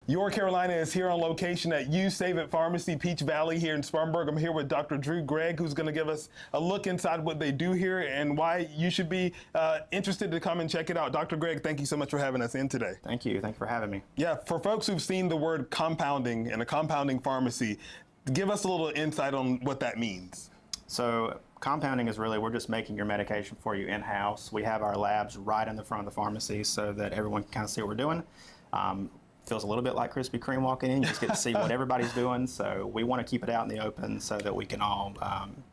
Your Carolina is here on location at You Save It Pharmacy, Peach Valley here in Spartanburg. I'm here with Dr. Drew Gregg, who's going to give us a look inside what they do here and why you should be interested to come and check it out. Dr. Gregg, thank you so much for having us in today. Thank you. Thank you for having me. Yeah, for folks who've seen the word compounding and a compounding pharmacy, give us a little insight on what that means. So compounding is really, we're just making your medication for you in-house. We have our labs right in the front of the pharmacy so that everyone can kind of see what we're doing. Feels a little bit like Krispy Kreme walking in. You just get to see what everybody's doing. So we want to keep it out in the open so that we can all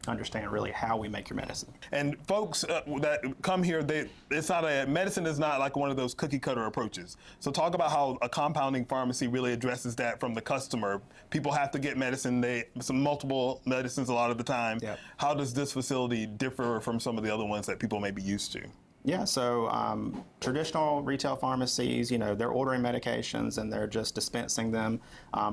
understand really how we make your medicine. And folks that come here, medicine is not like one of those cookie cutter approaches. So talk about how a compounding pharmacy really addresses that from the customer. People have to get medicine, some multiple medicines a lot of the time. Yep. How does this facility differ from some of the other ones that people may be used to? Yeah, so traditional retail pharmacies, they're ordering medications and they're just dispensing them,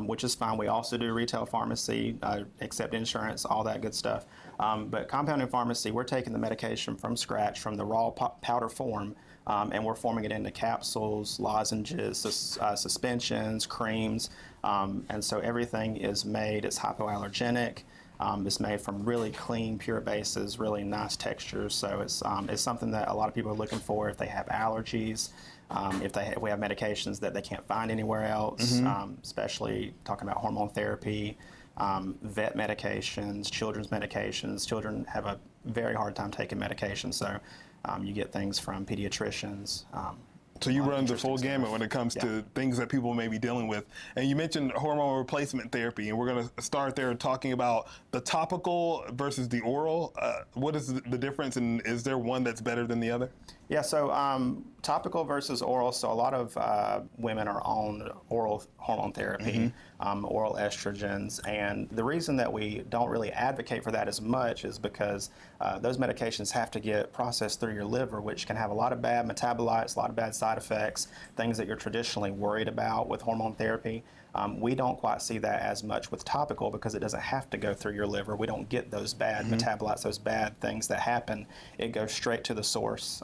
which is fine. We also do retail pharmacy, accept insurance, all that good stuff. But compounding pharmacy, we're taking the medication from scratch, from the raw powder form, and we're forming it into capsules, lozenges, suspensions, creams, and so everything is made, it's hypoallergenic. It's made from really clean, pure bases, really nice textures. So it's something that a lot of people are looking for if they have allergies, if we have medications that they can't find anywhere else, especially talking about hormone therapy, vet medications, children's medications. Children have a very hard time taking medication, so you get things from pediatricians. So you run the full gamut when it comes to things that people may be dealing with. And you mentioned hormone replacement therapy, and we're going to start there talking about the topical versus the oral. What is the difference, and is there one that's better than the other? Yeah, so topical versus oral. So a lot of women are on oral hormone therapy, oral estrogens, and the reason that we don't really advocate for that as much is because those medications have to get processed through your liver, which can have a lot of bad metabolites, a lot of bad side effects, things that you're traditionally worried about with hormone therapy. We don't quite see that as much with topical because it doesn't have to go through your liver. We don't get those bad metabolites, those bad things that happen. It goes straight to the source.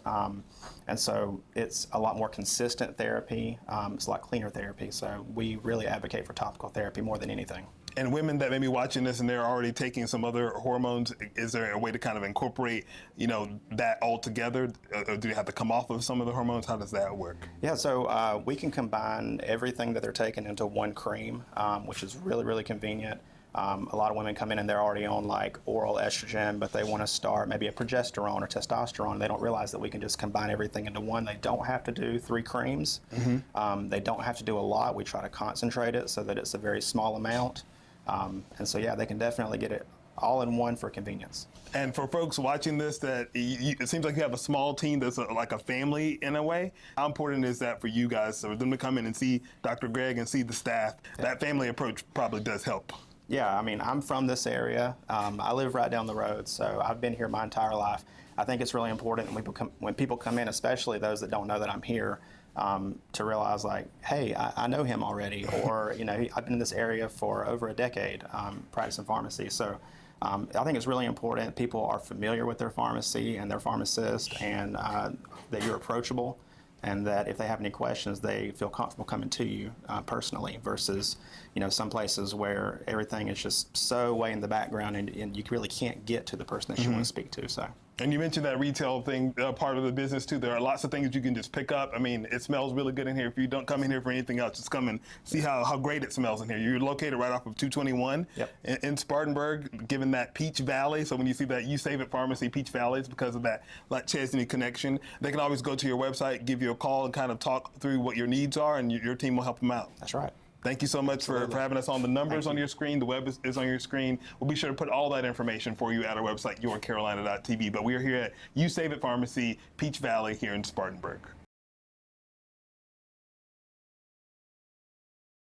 And so it's a lot more consistent therapy. It's a lot cleaner therapy. So we really advocate for topical therapy more than anything. And women that may be watching this and they're already taking some other hormones, is there a way to kind of incorporate, that all together? Or do you have to come off of some of the hormones? How does that work? Yeah, so we can combine everything that they're taking into one cream, which is really, really convenient. A lot of women come in and they're already on like oral estrogen, but they want to start maybe a progesterone or testosterone. They don't realize that we can just combine everything into one. They don't have to do 3 creams. They don't have to do a lot. We try to concentrate it so that it's a very small amount. And so, yeah, they can definitely get it all in one for convenience. And for folks watching this, it seems like you have a small team that's like a family in a way. How important is that for you guys, for them to come in and see Dr. Gregg and see the staff? That family approach probably does help. Yeah, I mean, I'm from this area. I live right down the road, so I've been here my entire life. I think it's really important when people come in, especially those that don't know that I'm here, to realize like, hey, I know him already, or I've been in this area for over a decade practicing pharmacy. So I think it's really important people are familiar with their pharmacy and their pharmacist, and that you're approachable, and that if they have any questions, they feel comfortable coming to you personally versus, some places where everything is just so way in the background and you really can't get to the person that you want to speak to. So. And you mentioned that retail thing, part of the business too. There are lots of things you can just pick up. I mean, it smells really good in here. If you don't come in here for anything else, just come and see how great it smells in here. You're located right off of 221 in Spartanburg, given that Peach Valley. So when you see that You Save It Pharmacy, Peach Valley, it's because of that Chesney connection. They can always go to your website, give you a call, and kind of talk through what your needs are, and your team will help them out. That's right. Thank you so much for having us on. The numbers on your screen, the web is on your screen. We'll be sure to put all that information for you at our website, yourcarolina.tv. But we are here at You Save It Pharmacy, Peach Valley here in Spartanburg.